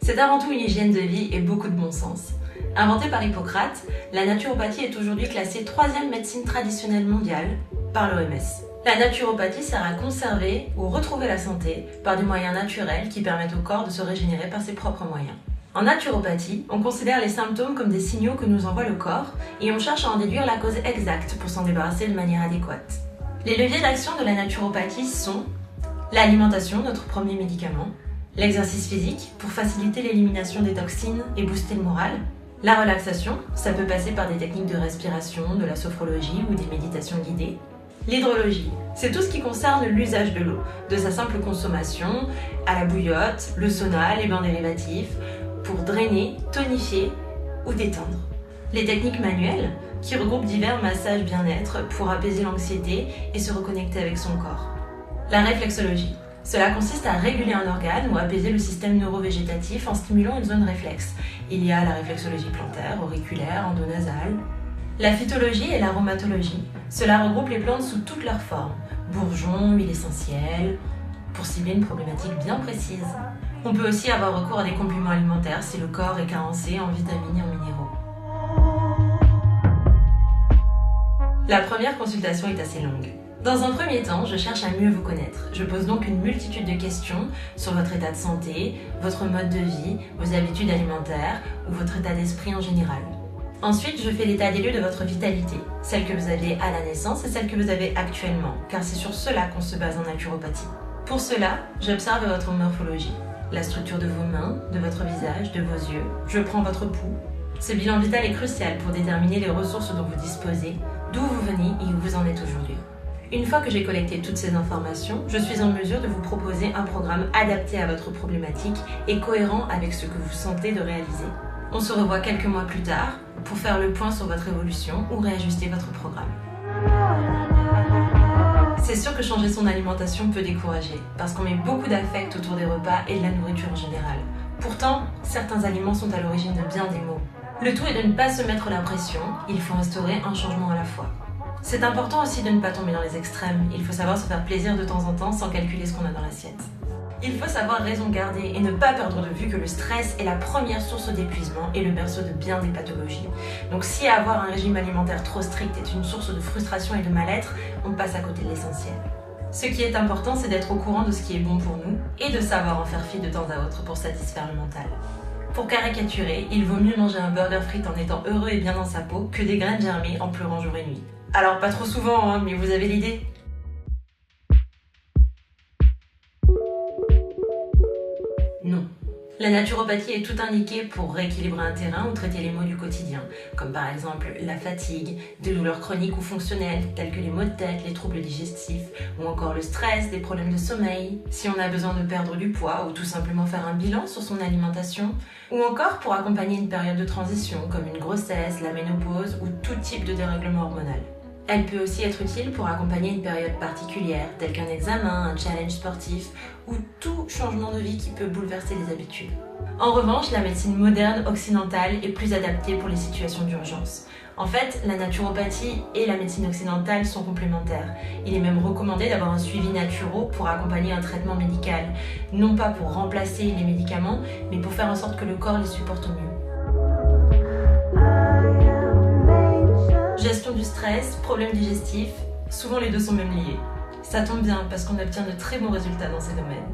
C'est avant tout une hygiène de vie et beaucoup de bon sens. Inventée par Hippocrate, la naturopathie est aujourd'hui classée 3e médecine traditionnelle mondiale par l'OMS. La naturopathie sert à conserver ou retrouver la santé par des moyens naturels qui permettent au corps de se régénérer par ses propres moyens. En naturopathie, on considère les symptômes comme des signaux que nous envoie le corps et on cherche à en déduire la cause exacte pour s'en débarrasser de manière adéquate. Les leviers d'action de la naturopathie sont l'alimentation, notre premier médicament, l'exercice physique pour faciliter l'élimination des toxines et booster le moral, la relaxation, ça peut passer par des techniques de respiration, de la sophrologie ou des méditations guidées. L'hydrologie, c'est tout ce qui concerne l'usage de l'eau, de sa simple consommation, à la bouillotte, le sauna, les bains dérivatifs, pour drainer, tonifier ou détendre. Les techniques manuelles, qui regroupent divers massages bien-être pour apaiser l'anxiété et se reconnecter avec son corps. La réflexologie, cela consiste à réguler un organe ou apaiser le système neurovégétatif en stimulant une zone réflexe. Il y a la réflexologie plantaire, auriculaire, endonasale. La phytologie et l'aromatologie, cela regroupe les plantes sous toutes leurs formes, bourgeons, huiles essentielles, pour cibler une problématique bien précise. On peut aussi avoir recours à des compléments alimentaires si le corps est carencé en vitamines et en minéraux. La première consultation est assez longue. Dans un premier temps, je cherche à mieux vous connaître. Je pose donc une multitude de questions sur votre état de santé, votre mode de vie, vos habitudes alimentaires ou votre état d'esprit en général. Ensuite, je fais l'état des lieux de votre vitalité, celle que vous aviez à la naissance et celle que vous avez actuellement, car c'est sur cela qu'on se base en naturopathie. Pour cela, j'observe votre morphologie, la structure de vos mains, de votre visage, de vos yeux. Je prends votre pouls. Ce bilan vital est crucial pour déterminer les ressources dont vous disposez, d'où vous venez et où vous en êtes aujourd'hui. Une fois que j'ai collecté toutes ces informations, je suis en mesure de vous proposer un programme adapté à votre problématique et cohérent avec ce que vous sentez de réaliser. On se revoit quelques mois plus tard pour faire le point sur votre évolution ou réajuster votre programme. C'est sûr que changer son alimentation peut décourager, parce qu'on met beaucoup d'affect autour des repas et de la nourriture en général. Pourtant, certains aliments sont à l'origine de bien des maux. Le tout est de ne pas se mettre la pression, il faut instaurer un changement à la fois. C'est important aussi de ne pas tomber dans les extrêmes, il faut savoir se faire plaisir de temps en temps sans calculer ce qu'on a dans l'assiette. Il faut savoir raison garder et ne pas perdre de vue que le stress est la première source d'épuisement et le berceau de bien des pathologies. Donc si avoir un régime alimentaire trop strict est une source de frustration et de mal-être, on passe à côté de l'essentiel. Ce qui est important, c'est d'être au courant de ce qui est bon pour nous et de savoir en faire fi de temps à autre pour satisfaire le mental. Pour caricaturer, il vaut mieux manger un burger frites en étant heureux et bien dans sa peau que des graines germées en pleurant jour et nuit. Alors pas trop souvent, hein, mais vous avez l'idée. Non. La naturopathie est tout indiquée pour rééquilibrer un terrain ou traiter les maux du quotidien, comme par exemple la fatigue, des douleurs chroniques ou fonctionnelles, telles que les maux de tête, les troubles digestifs, ou encore le stress, des problèmes de sommeil, si on a besoin de perdre du poids ou tout simplement faire un bilan sur son alimentation, ou encore pour accompagner une période de transition, comme une grossesse, la ménopause ou tout type de dérèglement hormonal. Elle peut aussi être utile pour accompagner une période particulière, telle qu'un examen, un challenge sportif ou tout changement de vie qui peut bouleverser les habitudes. En revanche, la médecine moderne occidentale est plus adaptée pour les situations d'urgence. En fait, la naturopathie et la médecine occidentale sont complémentaires. Il est même recommandé d'avoir un suivi naturo pour accompagner un traitement médical, non pas pour remplacer les médicaments, mais pour faire en sorte que le corps les supporte au mieux. Gestion du stress, problèmes digestifs, souvent les deux sont même liés. Ça tombe bien parce qu'on obtient de très bons résultats dans ces domaines.